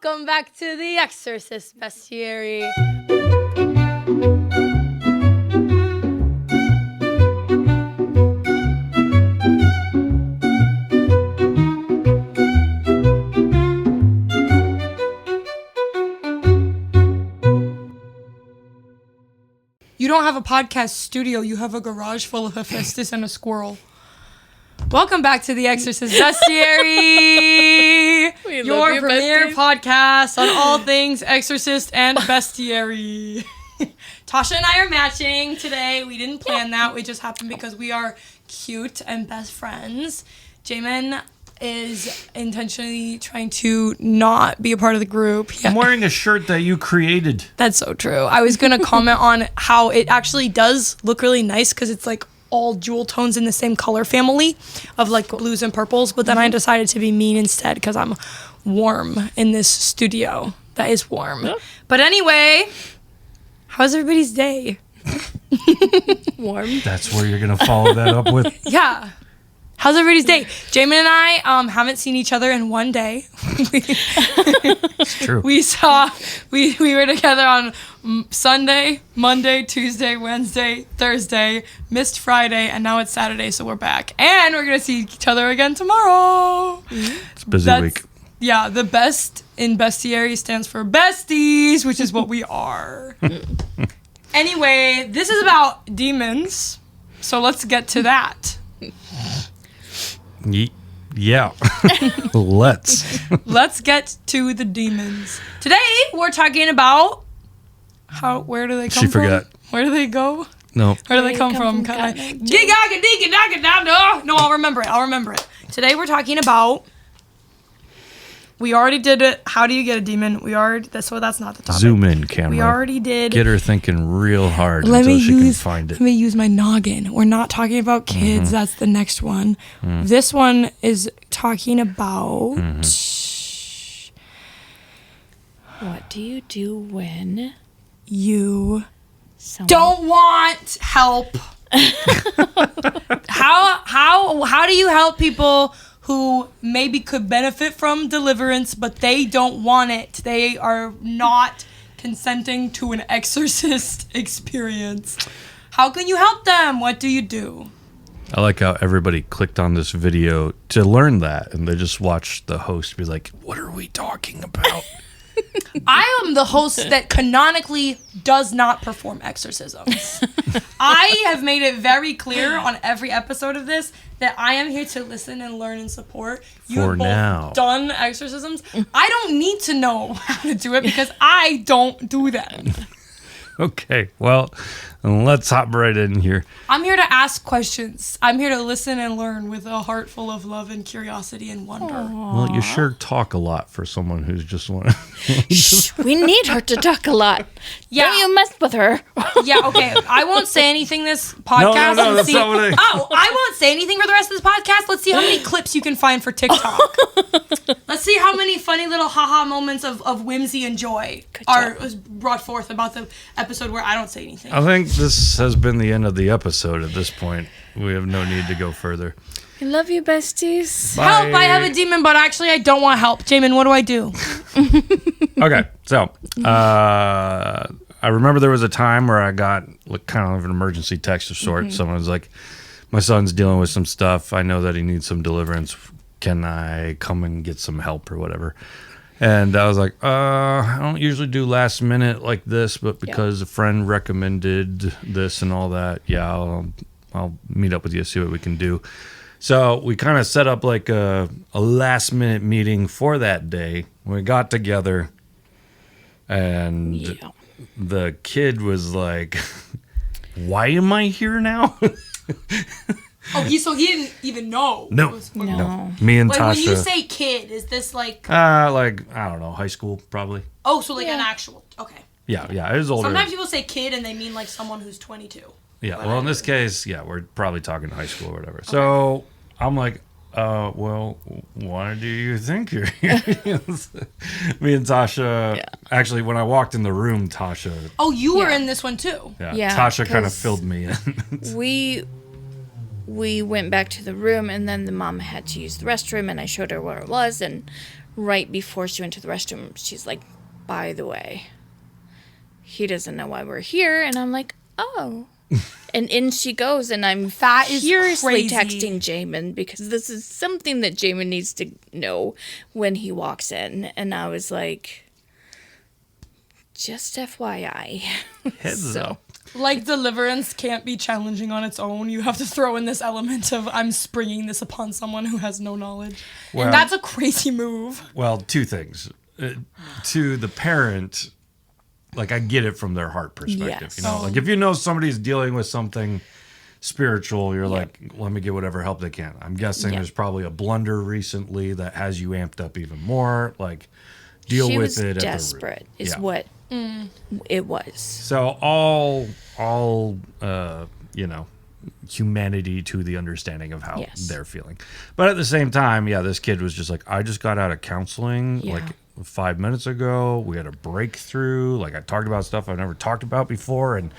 Welcome back to the Exorcist, Bestiary. You don't have a podcast studio, you have a garage full of Hephaestus and a squirrel. Welcome back to the Exorcist Bestiary, your premier podcast on all things Exorcist and Bestiary. Tasha and I are matching today. We didn't plan that. We just happened because we are cute and best friends. Jamin is intentionally trying to not be a part of the group. I'm wearing a shirt that you created. That's so true. I was going to comment on how it actually does look really nice because it's like all jewel tones in the same color family of like blues and purples, but then I decided to be mean instead because I'm warm in this studio that is warm. Yeah. But anyway, how's everybody's day? Warm. That's where you're going to follow that up with. Yeah. How's everybody's day? Jamin and I haven't seen each other in one day. It's true. We were together on Sunday, Monday, Tuesday, Wednesday, Thursday, missed Friday, and now it's Saturday, so we're back. And we're going to see each other again tomorrow. It's a busy week. Yeah, the best in Bestiary stands for besties, which is what we are. Anyway, this is about demons, so let's get to that. Yeah. Let's get to the demons. Today we're talking about where do they come from? She forgot. Where do they go? No. Where do they come from? No, I'll remember it. Today we're talking about. We already did it. How do you get a demon? That's not the topic. Zoom in, camera. We already did. Get her thinking real hard until she can find it. Let me use my noggin. We're not talking about kids. Mm-hmm. That's the next one. Mm. This one is talking about... What do you do when... You don't want help. How do you help people who maybe could benefit from deliverance, but they don't want it? They are not consenting to an exorcist experience. How can you help them? What do you do? I like how everybody clicked on this video to learn that, and they just watched the host be like, what are we talking about? I am the host that canonically does not perform exorcisms. I have made it very clear on every episode of this that I am here to listen and learn and support. You have both done exorcisms. I don't need to know how to do it because I don't do them. Okay, well, let's hop right in here. I'm here to ask questions. I'm here to listen and learn with a heart full of love and curiosity and wonder. Aww. Well, you sure talk a lot for someone who's just one. Shh, we need her to talk a lot. Yeah. Don't you mess with her. Yeah, okay. I won't say anything this podcast. No, that's not what I won't say anything for the rest of this podcast. Let's see how many clips you can find for TikTok. Let's see how many funny little haha moments of whimsy and joy was brought forth about the episode where I don't say anything. I think this has been the end of the episode at this point. We have no need to go further. I love you, besties. Bye. Help, I have a demon, but actually I don't want help. Jamin, what do I do? Okay, so I remember there was a time where I got kind of an emergency text of sorts. Someone was like, my son's dealing with some stuff. I know that he needs some deliverance. Can I come and get some help or whatever? And I was like, I don't usually do last minute like this, but because a friend recommended this and all that, I'll meet up with you, see what we can do. So we kind of set up like a last minute meeting for that day. We got together and the kid was like, why am I here now? So he didn't even know. No. Me and Tasha. When you say kid, is this like... I don't know, high school probably. Oh, so like an actual... Okay. Yeah, it was older. Sometimes people say kid and they mean like someone who's 22. Yeah, well, in this case, we're probably talking high school or whatever. Okay. So I'm like, well, why do you think you're here? Me and Tasha, actually, when I walked in the room, Tasha... Oh, you were in this one too? Yeah, Tasha kind of filled me in. We went back to the room, and then the mom had to use the restroom, and I showed her where it was, and right before she went to the restroom, she's like, by the way, he doesn't know why we're here. And I'm like, oh. And in she goes, and I'm furiously texting Jamin because this is something that Jamin needs to know when he walks in. And I was like, just FYI. Heads up. Like, deliverance can't be challenging on its own. You have to throw in this element of, I'm springing this upon someone who has no knowledge. Well, and that's a crazy move. Well, two things. To the parent, like, I get it from their heart perspective. Yes. You know, like, if you know somebody's dealing with something spiritual, you're like, let me get whatever help they can. I'm guessing there's probably a blunder recently that has you amped up even more. Like, deal she with was it desperate, at the root. is what it was. So all humanity to the understanding of how they're feeling. But at the same time, this kid was just like, I just got out of counseling like 5 minutes ago. We had a breakthrough. Like, I talked about stuff I've never talked about before, and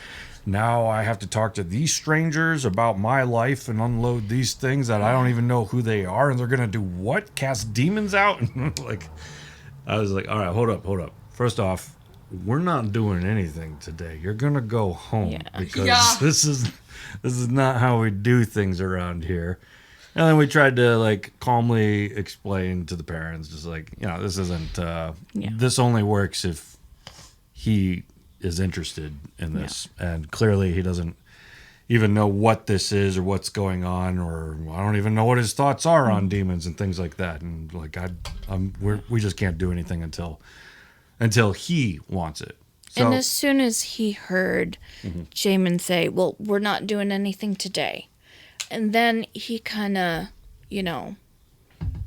now I have to talk to these strangers about my life and unload these things that I don't even know who they are, and they're gonna do what? Cast demons out? Like, I was like, all right, hold up. First off, we're not doing anything today. You're gonna go home because this is not how we do things around here. And then we tried to like calmly explain to the parents, just like, this isn't. This only works if he is interested in this, and clearly he doesn't even know what this is or what's going on, or I don't even know what his thoughts are on demons and things like that. And like, we just can't do anything until he wants it. So, and as soon as he heard Jamin say, well, we're not doing anything today. And then he kind of,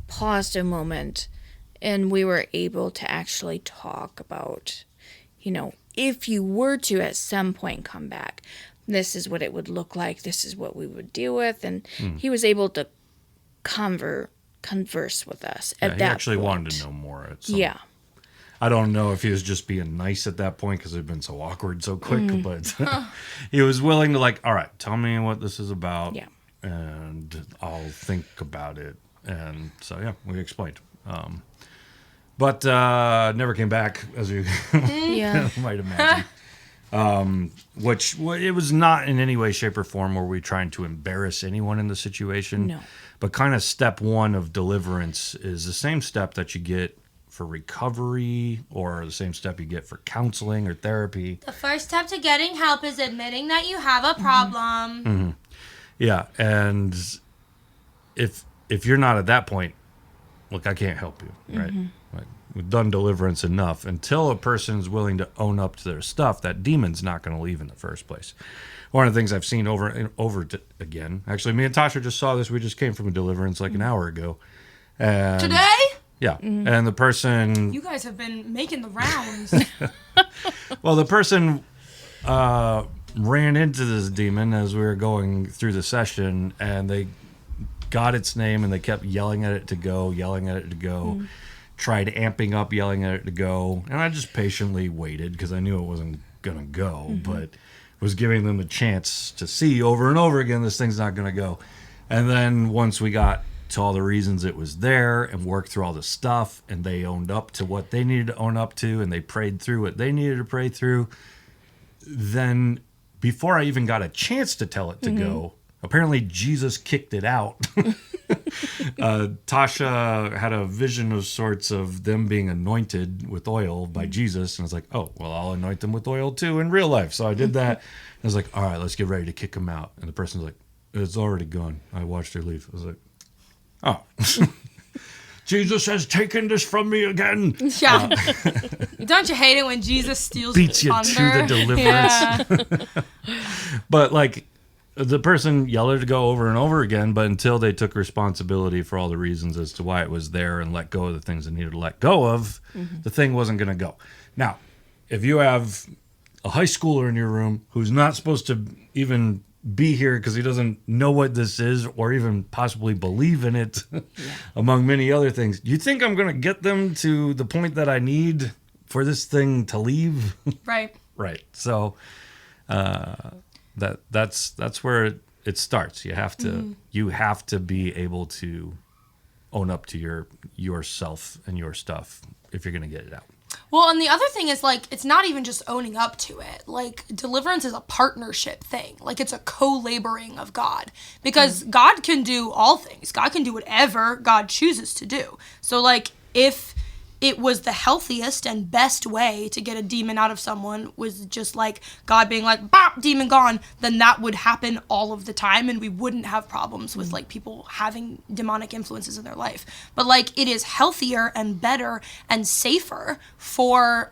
paused a moment, and we were able to actually talk about, if you were to at some point come back, this is what it would look like. This is what we would deal with. And he was able to converse with us at that point. He actually wanted to know more. Yeah. I don't know if he was just being nice at that point because it had been so awkward so quick, but he was willing to like, all right, tell me what this is about, and I'll think about it. And so, we explained. But never came back, as you might imagine. Which it was not in any way, shape, or form were we trying to embarrass anyone in the situation. No. But kind of step one of deliverance is the same step that you get for recovery, or the same step you get for counseling or therapy. The first step to getting help is admitting that you have a problem. Mm-hmm. Yeah, and if you're not at that point, look, I can't help you, right? Like, we've done deliverance enough until a person's willing to own up to their stuff. That demon's not going to leave in the first place. One of the things I've seen over and over again. Actually, me and Tasha just saw this. We just came from a deliverance like an hour ago. And Today? Yeah, and the person... You guys have been making the rounds. Well, the person ran into this demon as we were going through the session, and they got its name, and they kept yelling at it to go, tried amping up, yelling at it to go, and I just patiently waited because I knew it wasn't going to go, but was giving them a chance to see over and over again this thing's not going to go. And then once we got to all the reasons it was there and worked through all the stuff, and they owned up to what they needed to own up to, and they prayed through what they needed to pray through, then before I even got a chance to tell it to go, apparently Jesus kicked it out. Tasha had a vision of sorts of them being anointed with oil by Jesus, and I was like, oh, well, I'll anoint them with oil too in real life. So I did that. I was like, all right, let's get ready to kick them out. And the person's like, it's already gone. I watched her leave. I was like, oh, Jesus has taken this from me again. Yeah. Don't you hate it when Jesus steals beats you thunder? to the deliverance? Yeah. But like, the person yelled to go over and over again, but until they took responsibility for all the reasons as to why it was there and let go of the things they needed to let go of, the thing wasn't going to go. Now, if you have a high schooler in your room who's not supposed to even be here because he doesn't know what this is or even possibly believe in it, among many other things, you think I'm going to get them to the point that I need for this thing to leave? Right. Right. So that's where it starts. You have to be able to own up to yourself and your stuff if you're going to get it out. Well, and the other thing is, like, it's not even just owning up to it. Like, deliverance is a partnership thing. Like, it's a co-laboring of God. Because God can do all things. God can do whatever God chooses to do. So, like, if it was the healthiest and best way to get a demon out of someone was just, like, God being like, bop, demon gone, then that would happen all of the time, and we wouldn't have problems with, like, people having demonic influences in their life. But, like, it is healthier and better and safer for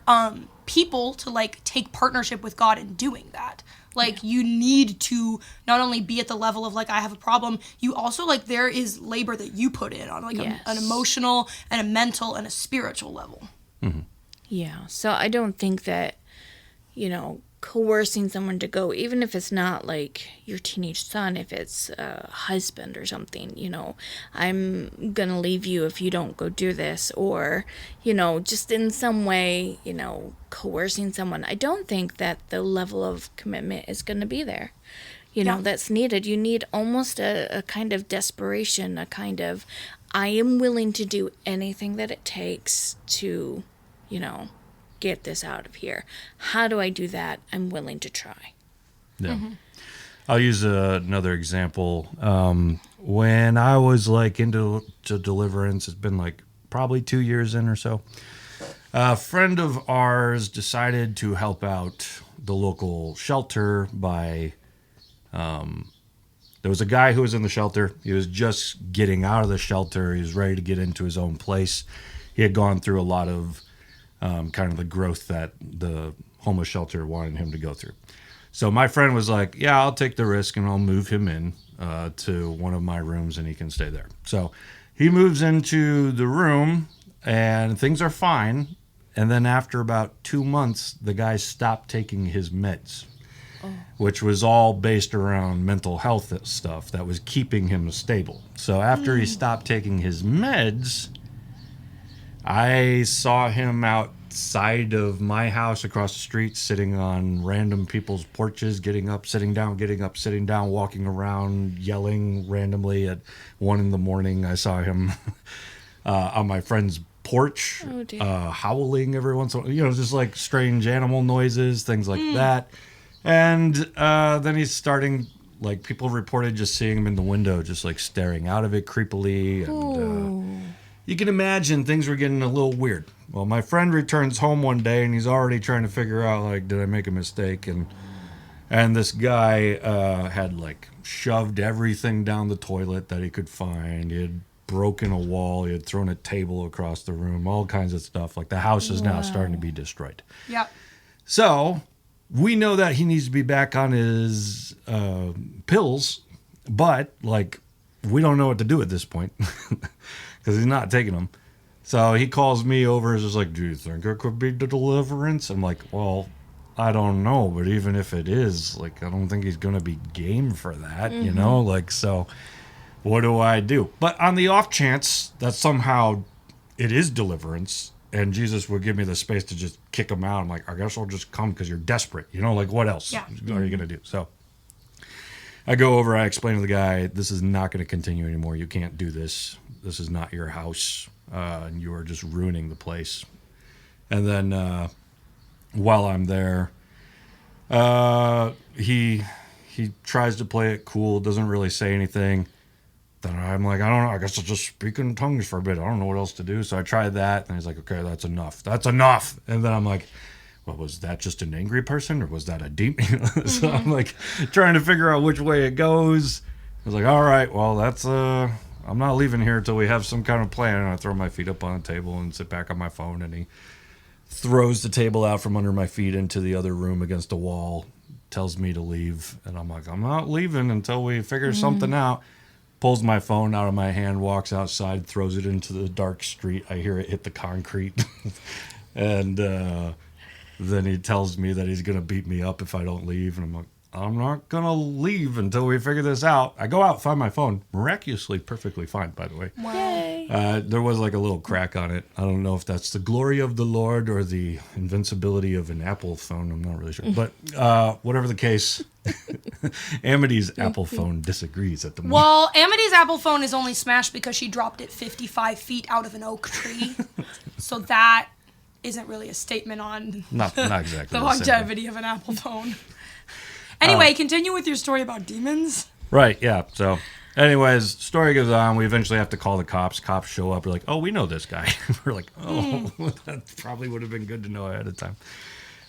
people to, like, take partnership with God in doing that. Like, you need to not only be at the level of, like, I have a problem, you also, like, there is labor that you put in on, like, an emotional and a mental and a spiritual level. Mm-hmm. Yeah. So I don't think that, coercing someone to go, even if it's not, like, your teenage son, if it's a husband or something, I'm going to leave you if you don't go do this, or, just in some way, coercing someone. I don't think that the level of commitment is going to be there, that's needed. You need almost a kind of desperation, a kind of, I am willing to do anything that it takes to, get this out of here. How do I do that? I'm willing to try. Yeah. Mm-hmm. I'll use another example. When I was like into deliverance, it's been like probably 2 years in or so. A friend of ours decided to help out the local shelter by, there was a guy who was in the shelter. He was just getting out of the shelter. He was ready to get into his own place. He had gone through a lot of kind of the growth that the homeless shelter wanted him to go through. So my friend was like, yeah, I'll take the risk and I'll move him in to one of my rooms and he can stay there. So he moves into the room and things are fine. And then after about 2 months, the guy stopped taking his meds, which was all based around mental health stuff that was keeping him stable. So after he stopped taking his meds, I saw him outside of my house across the street, sitting on random people's porches, getting up, sitting down, walking around, yelling randomly at 1 a.m. I saw him on my friend's porch, howling every once in a while, just like strange animal noises, things like that. And then he's starting, like, people reported just seeing him in the window, just like staring out of it creepily. And you can imagine things were getting a little weird. Well, my friend returns home one day and he's already trying to figure out, like, did I make a mistake? And this guy had, like, shoved everything down the toilet that he could find. He had broken a wall. He had thrown a table across the room, all kinds of stuff. Like, the house is now starting to be destroyed. Yep. So we know that he needs to be back on his pills, but, like, we don't know what to do at this point because he's not taking them. So he calls me over and is just like, do you think it could be the deliverance? I'm like, well, I don't know, but even if it is, like, I don't think he's going to be game for that, Like, so what do I do? But on the off chance that somehow it is deliverance and Jesus would give me the space to just kick him out, I'm like, I guess I'll just come because you're desperate, like, what else are you going to do? So I go over, I explain to the guy, this is not going to continue anymore. You can't do this. This is not your house. And you are just ruining the place. And then while I'm there, he tries to play it cool, doesn't really say anything. Then I'm like, I don't know, I guess I'll just speak in tongues for a bit. I don't know what else to do. So I tried that, and he's like, okay, that's enough. That's enough. And then I'm like, well, was that just an angry person, or was that a demon? So I'm like trying to figure out which way it goes. I was like, all right, well, that's I'm not leaving here until we have some kind of plan. And I throw my feet up on the table and sit back on my phone, and he throws the table out from under my feet into the other room against a wall, tells me to leave. And I'm like, I'm not leaving until we figure something out. Pulls my phone out of my hand, walks outside, throws it into the dark street. I hear it hit the concrete. And then he tells me that he's going to beat me up if I don't leave. And I'm like, I'm not going to leave until we figure this out. I go out, find my phone. Miraculously, perfectly fine, by the way. Yay. There was like a little crack on it. I don't know if that's the glory of the Lord or the invincibility of an Apple phone. I'm not really sure. But whatever the case, Amity's Apple phone disagrees at the moment. Well, Amity's Apple phone is only smashed because she dropped it 55 feet out of an oak tree. So that isn't really a statement on Not exactly the longevity of an Apple phone. Anyway, continue with your story about demons. Right, yeah. So, anyways, story goes on. We eventually have to call the cops. Cops show up. We're like, oh, we know this guy. We're like, oh, that probably would have been good to know ahead of time.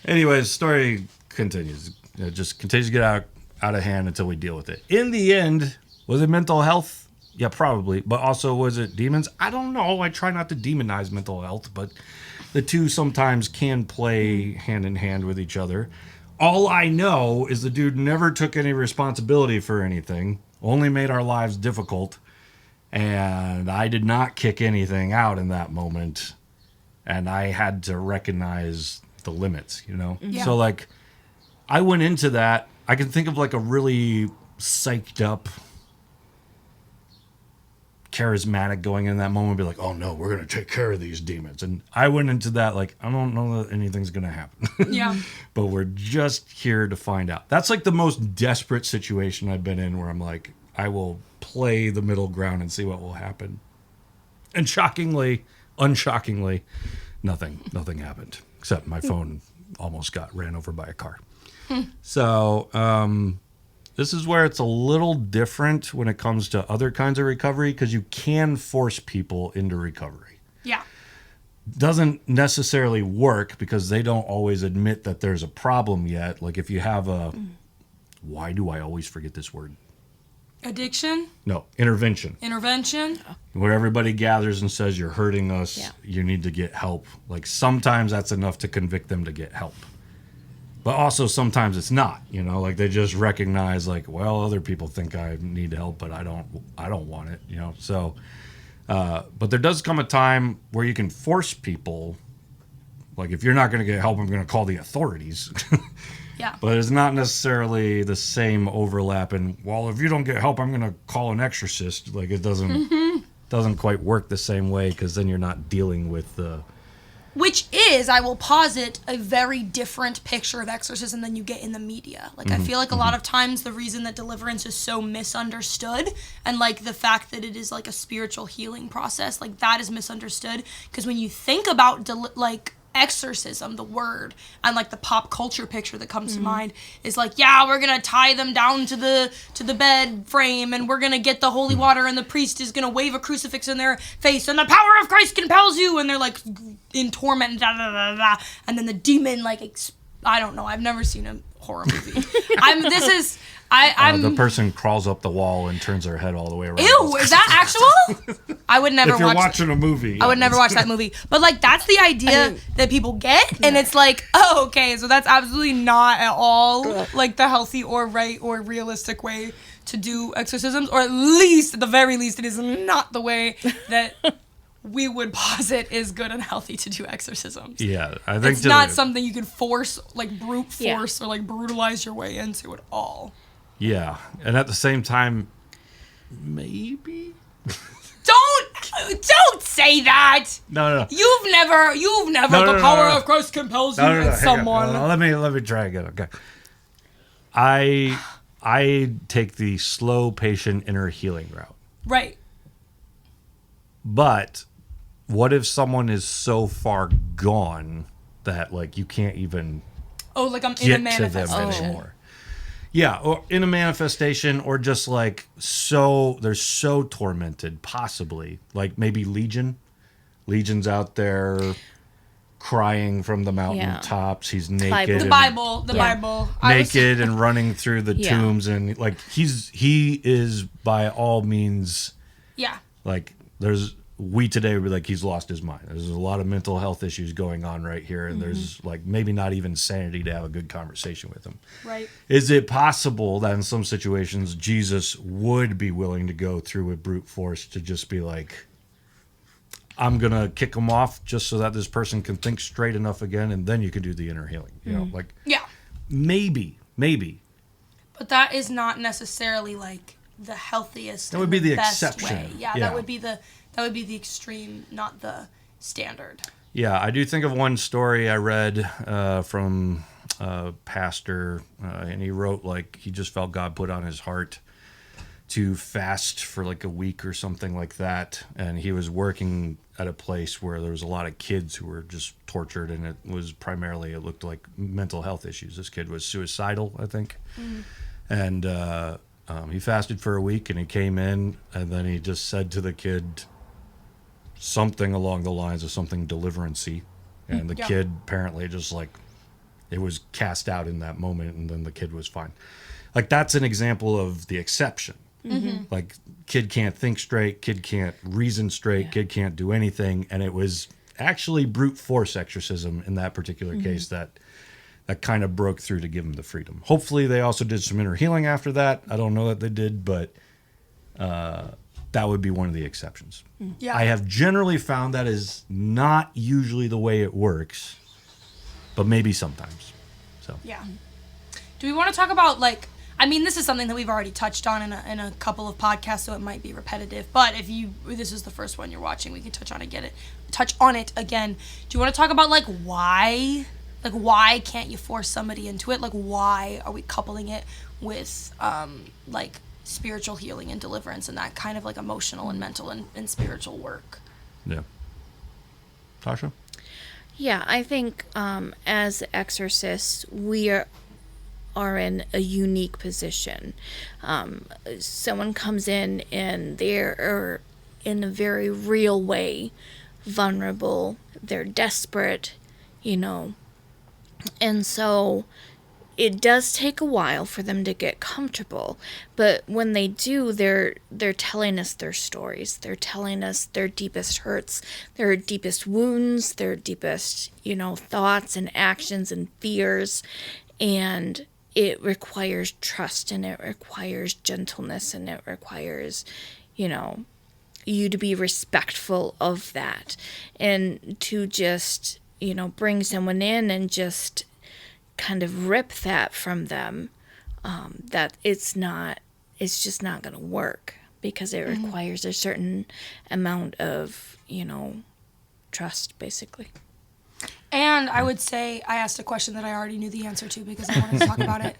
Anyways, story continues. It just continues to get out of hand until we deal with it. In the end, was it mental health? Yeah, probably. But also, was it demons? I don't know. I try not to demonize mental health, but the two sometimes can play hand in hand with each other. All I know is the dude never took any responsibility for anything, only made our lives difficult, and I did not kick anything out in that moment, and I had to recognize the limits, you know? Yeah. So, like, I went into that, I can think of, like, a really psyched up, charismatic going in that moment, be like, oh no, we're going to take care of these demons. And I went into that like, I don't know that anything's going to happen. Yeah. But we're just here to find out. That's like the most desperate situation I've been in where I'm like, I will play the middle ground and see what will happen. And unshockingly, nothing happened. Except my phone almost got ran over by a car. So, this is where it's a little different when it comes to other kinds of recovery because you can force people into recovery. Yeah. Doesn't necessarily work because they don't always admit that there's a problem yet. Like if you have why do I always forget this word? Addiction? No, intervention. Intervention? Where everybody gathers and says, you're hurting us, you need to get help. Like sometimes that's enough to convict them to get help. But also sometimes it's not, you know, like they just recognize like, well, other people think I need help, but I don't want it, you know? So, but there does come a time where you can force people, like if you're not going to get help, I'm going to call the authorities. Yeah. But it's not necessarily the same overlap. And well, if you don't get help, I'm going to call an exorcist. Like it doesn't quite work the same way because then you're not dealing with the... Which is, I will posit, a very different picture of exorcism than you get in the media. Like, I feel like a lot of times the reason that deliverance is so misunderstood and, like, the fact that it is, like, a spiritual healing process, like, that is misunderstood. Because when you think about, exorcism, the word, and like the pop culture picture that comes to mind is like, yeah, we're gonna tie them down to the bed frame and we're gonna get the holy water and the priest is gonna wave a crucifix in their face and the power of Christ compels you and they're like in torment, da, da, da, da. And then the demon like I don't know, I've never seen a horror movie. the person crawls up the wall and turns their head all the way around. Ew, is that actual? I would never watch. If you're watching a movie, I would never watch that movie. But like that's the idea that people get, and it's like, oh, okay, so that's absolutely not at all like the healthy or right or realistic way to do exorcisms, or at least, at the very least, it is not the way that we would posit is good and healthy to do exorcisms. Yeah, I think it's not something you can force, like brute force or like brutalize your way into at all. Yeah, and at the same time, maybe. Don't say that. No. You've never. The power of Christ compels you as someone. Let me try again. Okay. I take the slow, patient inner healing route. Right. But what if someone is so far gone that like you can't even like I'm in a get to them manifestation anymore? Yeah, or in a manifestation, or just like they're so tormented, possibly like maybe Legion's out there crying from the mountaintops. He's naked. The Bible. Naked and running through the tombs, and like he is by all means. Yeah. Like we today would be like, he's lost his mind. There's a lot of mental health issues going on right here, and there's like maybe not even sanity to have a good conversation with him. Right. Is it possible that in some situations Jesus would be willing to go through with brute force to just be like, I'm going to kick him off just so that this person can think straight enough again, and then you can do the inner healing. You know, like, yeah. Maybe. But that is not necessarily like the healthiest. That would be the best exception. way. Yeah, that would be the That would be the extreme, not the standard. Yeah, I do think of one story I read from a pastor, and he wrote like he just felt God put on his heart to fast for like a week or something like that. And he was working at a place where there was a lot of kids who were just tortured, and it was primarily, it looked like mental health issues. This kid was suicidal, I think. And he fasted for a week, and he came in, and then he just said to the kid something along the lines of something deliverance-y. And the kid apparently just like, it was cast out in that moment, and then the kid was fine. Like, that's an example of the exception. Like, kid can't think straight, kid can't reason straight, kid can't do anything. And it was actually brute force exorcism in that particular case that kind of broke through to give him the freedom. Hopefully they also did some inner healing after that. I don't know that they did, but that would be one of the exceptions. Yeah. I have generally found that is not usually the way it works, but maybe sometimes. So Yeah. Do we want to talk about, like, I mean, this is something that we've already touched on in a couple of podcasts, so it might be repetitive. But if this is the first one you're watching, we can touch on it again. Do you want to talk about like why can't you force somebody into it? Like, why are we coupling it with like spiritual healing and deliverance and that kind of like emotional and mental and spiritual work? yeah, Tasha. Yeah, I think as exorcists, we are in a unique position. Someone comes in and they're in a very real way vulnerable. They're desperate, and so it does take a while for them to get comfortable. But when they do, they're telling us their stories. They're telling us their deepest hurts, their deepest wounds, their deepest, thoughts and actions and fears. And it requires trust, and it requires gentleness, and it requires, you to be respectful of that, and to just, bring someone in and just kind of rip that from them, that it's just not going to work, because it requires a certain amount of, trust, basically. And I would say I asked a question that I already knew the answer to because I wanted to talk about it.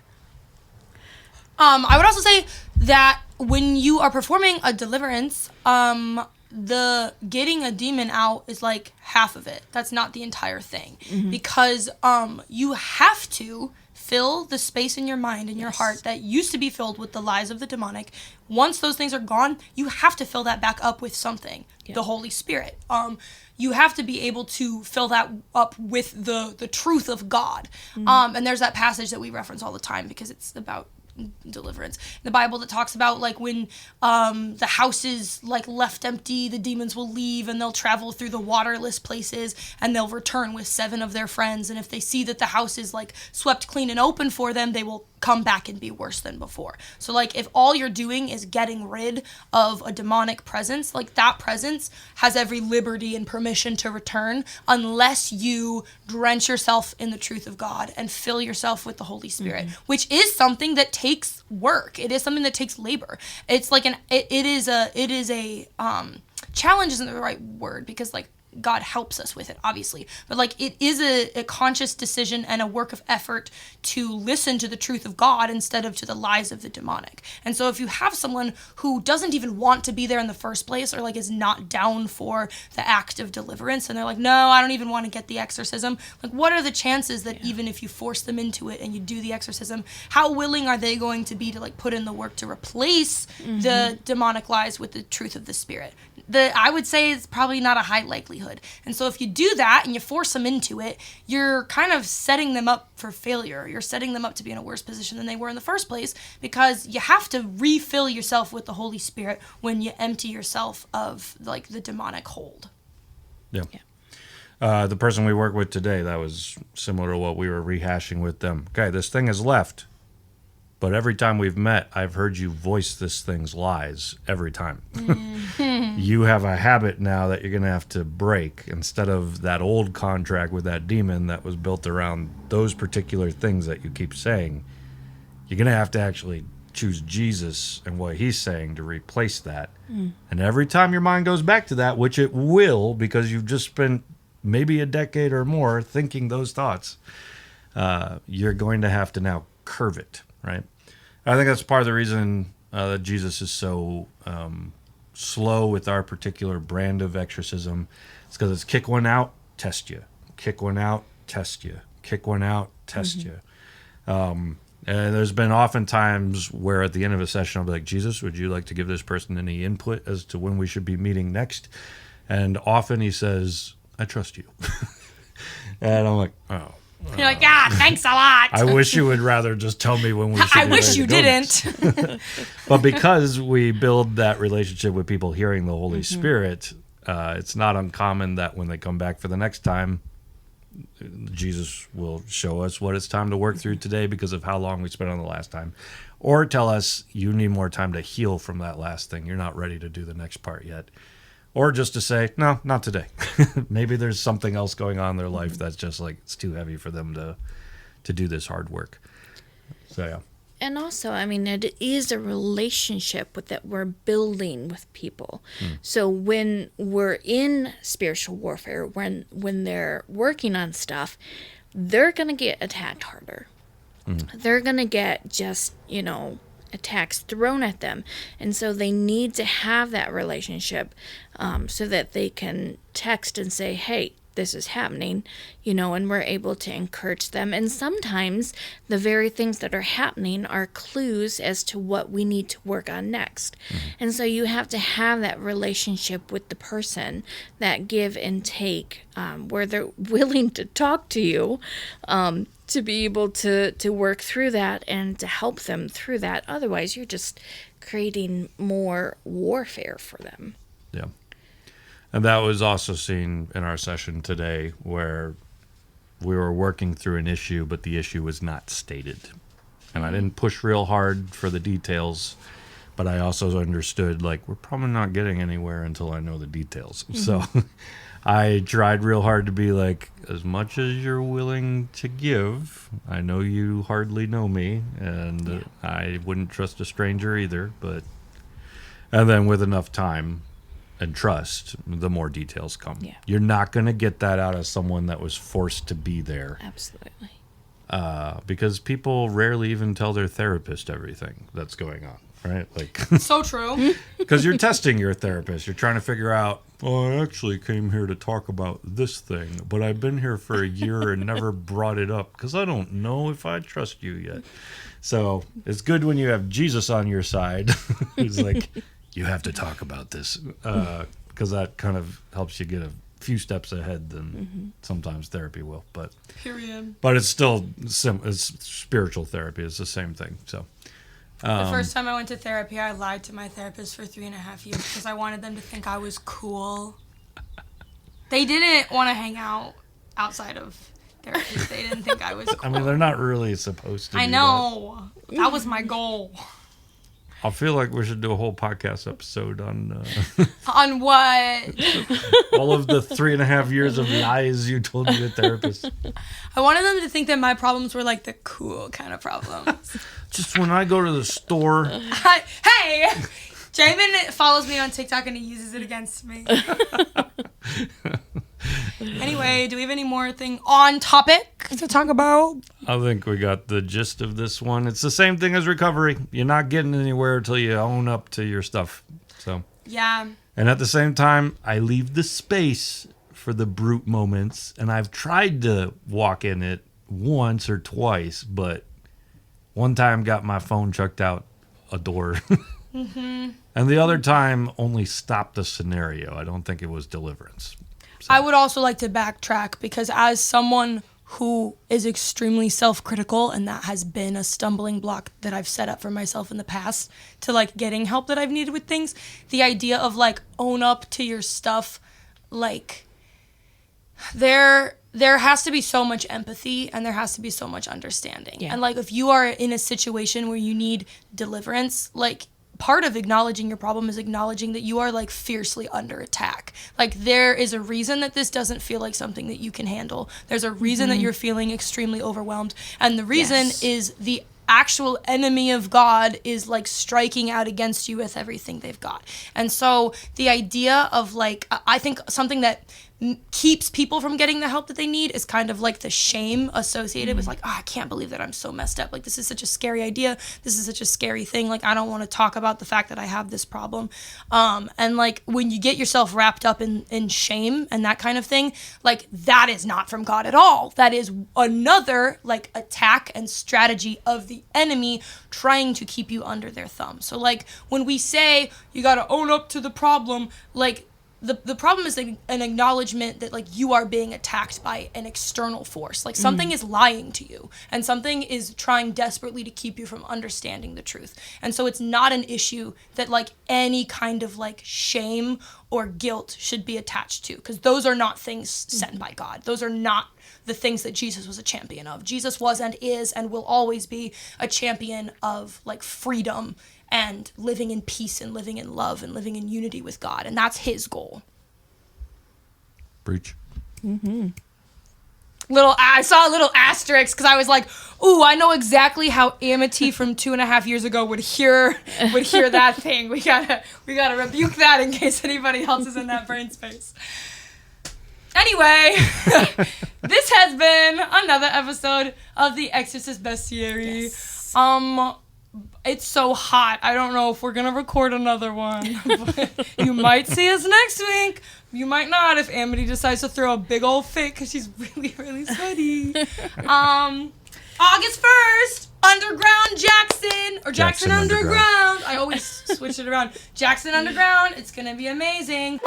I would also say that when you are performing a deliverance, the getting a demon out is like half of it. That's not the entire thing. Because you have to fill the space in your mind and your heart that used to be filled with the lies of the demonic. Once those things are gone, you have to fill that back up with something, the Holy Spirit. You have to be able to fill that up with the truth of God. And there's that passage that we reference all the time because it's about deliverance in the Bible that talks about like when the house is like left empty, the demons will leave and they'll travel through the waterless places and they'll return with 7 of their friends, and if they see that the house is like swept clean and open for them, they will come back and be worse than before. So like if all you're doing is getting rid of a demonic presence, like that presence has every liberty and permission to return unless you drench yourself in the truth of God and fill yourself with the Holy Spirit, which is something that takes work. It is something that takes labor. It's like it is a challenge isn't the right word because like God helps us with it, obviously. But like it is a conscious decision and a work of effort to listen to the truth of God instead of to the lies of the demonic. And so if you have someone who doesn't even want to be there in the first place or like is not down for the act of deliverance and they're like, no, I don't even want to get the exorcism. Like what are the chances that even if you force them into it and you do the exorcism, how willing are they going to be to like put in the work to replace the demonic lies with the truth of the Spirit? I would say it's probably not a high likelihood. And so if you do that and you force them into it, you're kind of setting them up for failure. You're setting them up to be in a worse position than they were in the first place because you have to refill yourself with the Holy Spirit when you empty yourself of like the demonic hold. Yeah. The person we work with today, that was similar to what we were rehashing with them. Okay, this thing has left. But every time we've met, I've heard you voice this thing's lies every time. You have a habit now that you're going to have to break instead of that old contract with that demon that was built around those particular things that you keep saying. You're going to have to actually choose Jesus and what he's saying to replace that. And every time your mind goes back to that, which it will, because you've just spent maybe a decade or more thinking those thoughts, you're going to have to now curve it, right? I think that's part of the reason that Jesus is so slow with our particular brand of exorcism. It's because it's kick one out, test you. Kick one out, test you. Kick one out, test you. And there's been often times where at the end of a session, I'll be like, Jesus, would you like to give this person any input as to when we should be meeting next? And often he says, I trust you. And I'm like, oh. You're like, yeah, thanks a lot. I wish you would rather just tell me when we should I wish you didn't. But because we build that relationship with people hearing the Holy Spirit, it's not uncommon that when they come back for the next time, Jesus will show us what it's time to work through today because of how long we spent on the last time. Or tell us you need more time to heal from that last thing. You're not ready to do the next part yet. Or just to say, no, not today. Maybe there's something else going on in their life that's just like, it's too heavy for them to do this hard work. So, yeah. And also, I mean, it is a relationship that we're building with people. So when we're in spiritual warfare, when they're working on stuff, they're going to get attacked harder. They're going to get just, attacks thrown at them. And so they need to have that relationship so that they can text and say, hey, this is happening, and we're able to encourage them. And sometimes the very things that are happening are clues as to what we need to work on next. And so you have to have that relationship with the person, that give and take, where they're willing to talk to you, to be able to work through that and to help them through that. Otherwise, you're just creating more warfare for them. Yeah. And that was also seen in our session today where we were working through an issue, but the issue was not stated. And I didn't push real hard for the details, but I also understood, like, we're probably not getting anywhere until I know the details. So I tried real hard to be like, as much as you're willing to give, I know you hardly know me, and I wouldn't trust a stranger either, and then with enough time and trust, the more details come. Yeah. You're not going to get that out of someone that was forced to be there. Absolutely. Because people rarely even tell their therapist everything that's going on, right? Like, so true. Because you're testing your therapist. You're trying to figure out, I actually came here to talk about this thing, but I've been here for a year and never brought it up because I don't know if I trust you yet. So it's good when you have Jesus on your side. He's like, you have to talk about this, because that kind of helps you get a few steps ahead than sometimes therapy will. But it's still it's spiritual therapy. It's the same thing. So the first time I went to therapy, I lied to my therapist for 3.5 years because I wanted them to think I was cool. They didn't want to hang out outside of therapy. They didn't think I was cool. I mean, they're not really supposed to. I know. That was my goal. I feel like we should do a whole podcast episode on on what? all of the 3.5 years of lies you told your therapist. I wanted them to think that my problems were like the cool kind of problems. Just when I go to the store. Hey, Jamin follows me on TikTok and he uses it against me. Anyway, do we have any more thing on topic to talk about? I think we got the gist of this one. It's the same thing as recovery. You're not getting anywhere until you own up to your stuff. So yeah. And at the same time, I leave the space for the brute moments, and I've tried to walk in it once or twice, but one time got my phone chucked out a door. And the other time only stopped the scenario. I don't think it was deliverance. So. I would also like to backtrack because as someone who is extremely self-critical, and that has been a stumbling block that I've set up for myself in the past to like getting help that I've needed with things, the idea of like own up to your stuff, like there has to be so much empathy and there has to be so much understanding. Yeah. And like if you are in a situation where you need deliverance, like part of acknowledging your problem is acknowledging that you are like fiercely under attack. Like there is a reason that this doesn't feel like something that you can handle. There's a reason that you're feeling extremely overwhelmed. And the reason is the actual enemy of God is like striking out against you with everything they've got. And so the idea of like, I think something that keeps people from getting the help that they need is kind of like the shame associated with like, oh, I can't believe that I'm so messed up. Like, this is such a scary idea. This is such a scary thing. Like, I don't want to talk about the fact that I have this problem. And like, when you get yourself wrapped up in shame and that kind of thing, like, that is not from God at all. That is another like attack and strategy of the enemy trying to keep you under their thumb. So like, when we say you got to own up to the problem, like, the problem is an acknowledgement that like you are being attacked by an external force. Like something is lying to you and something is trying desperately to keep you from understanding the truth. And so it's not an issue that like any kind of like shame or guilt should be attached to, because those are not things sent by God. Those are not the things that Jesus was a champion of. Jesus was and is and will always be a champion of like freedom and living in peace and living in love and living in unity with God. And that's his goal. Preach. Mm-hmm. I saw a little asterisk because I was like, ooh, I know exactly how Amity from 2.5 years ago would hear that thing. We gotta rebuke that in case anybody else is in that brain space. Anyway, this has been another episode of the Exorcist Bestiary. Yes. It's so hot. I don't know if we're going to record another one. But you might see us next week. You might not if Amity decides to throw a big old fit because she's really, really sweaty. August 1st, Underground Jackson. Or Jackson Underground. I always switch it around. Jackson Underground. It's going to be amazing.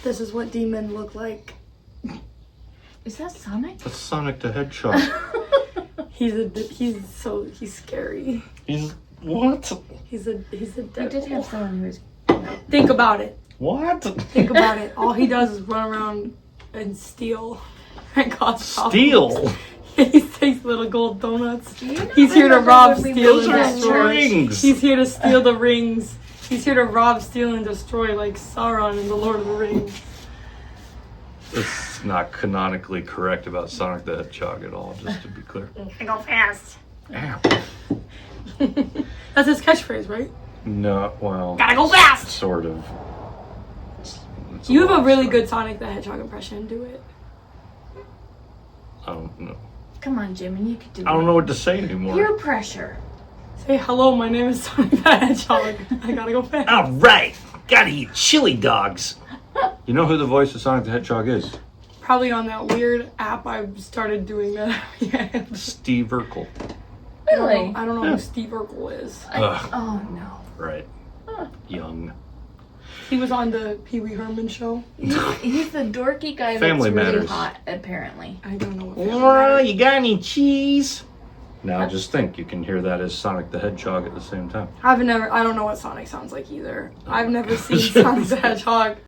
This is what demons look like. Is that Sonic? That's Sonic the Hedgehog. He's scary. He's what? He's a devil. We did have someone who was... Think about it. What? Think about it. All he does is run around and steal. And cause Steal? He takes little gold donuts. He's here to rob, steal, and destroy. Rings. He's here to steal the rings. He's here to rob, steal, and destroy like Sauron in The Lord of the Rings. It's not canonically correct about Sonic the Hedgehog at all, just to be clear. I go fast. Ow. That's his catchphrase, right? No, well... Gotta go fast! Sort of. You have a really good Sonic the Hedgehog impression. Do it. I don't know. Come on, Jamin, you could do it. I don't know what to say anymore. Peer pressure. Say, hello, my name is Sonic the Hedgehog. I gotta go fast. All right, gotta eat chili dogs. You know who the voice of Sonic the Hedgehog is? Probably on that weird app I started doing that. Yeah. Steve Urkel. Really? I don't know who Steve Urkel is. Oh, no. Right. Young. He was on the Pee Wee Herman show. He's the dorky guy Family that's really Matters. hot, apparently. I don't know what Laura, you got any cheese? Now just think, you can hear that as Sonic the Hedgehog at the same time. I don't know what Sonic sounds like either. I've never seen Sonic the Hedgehog.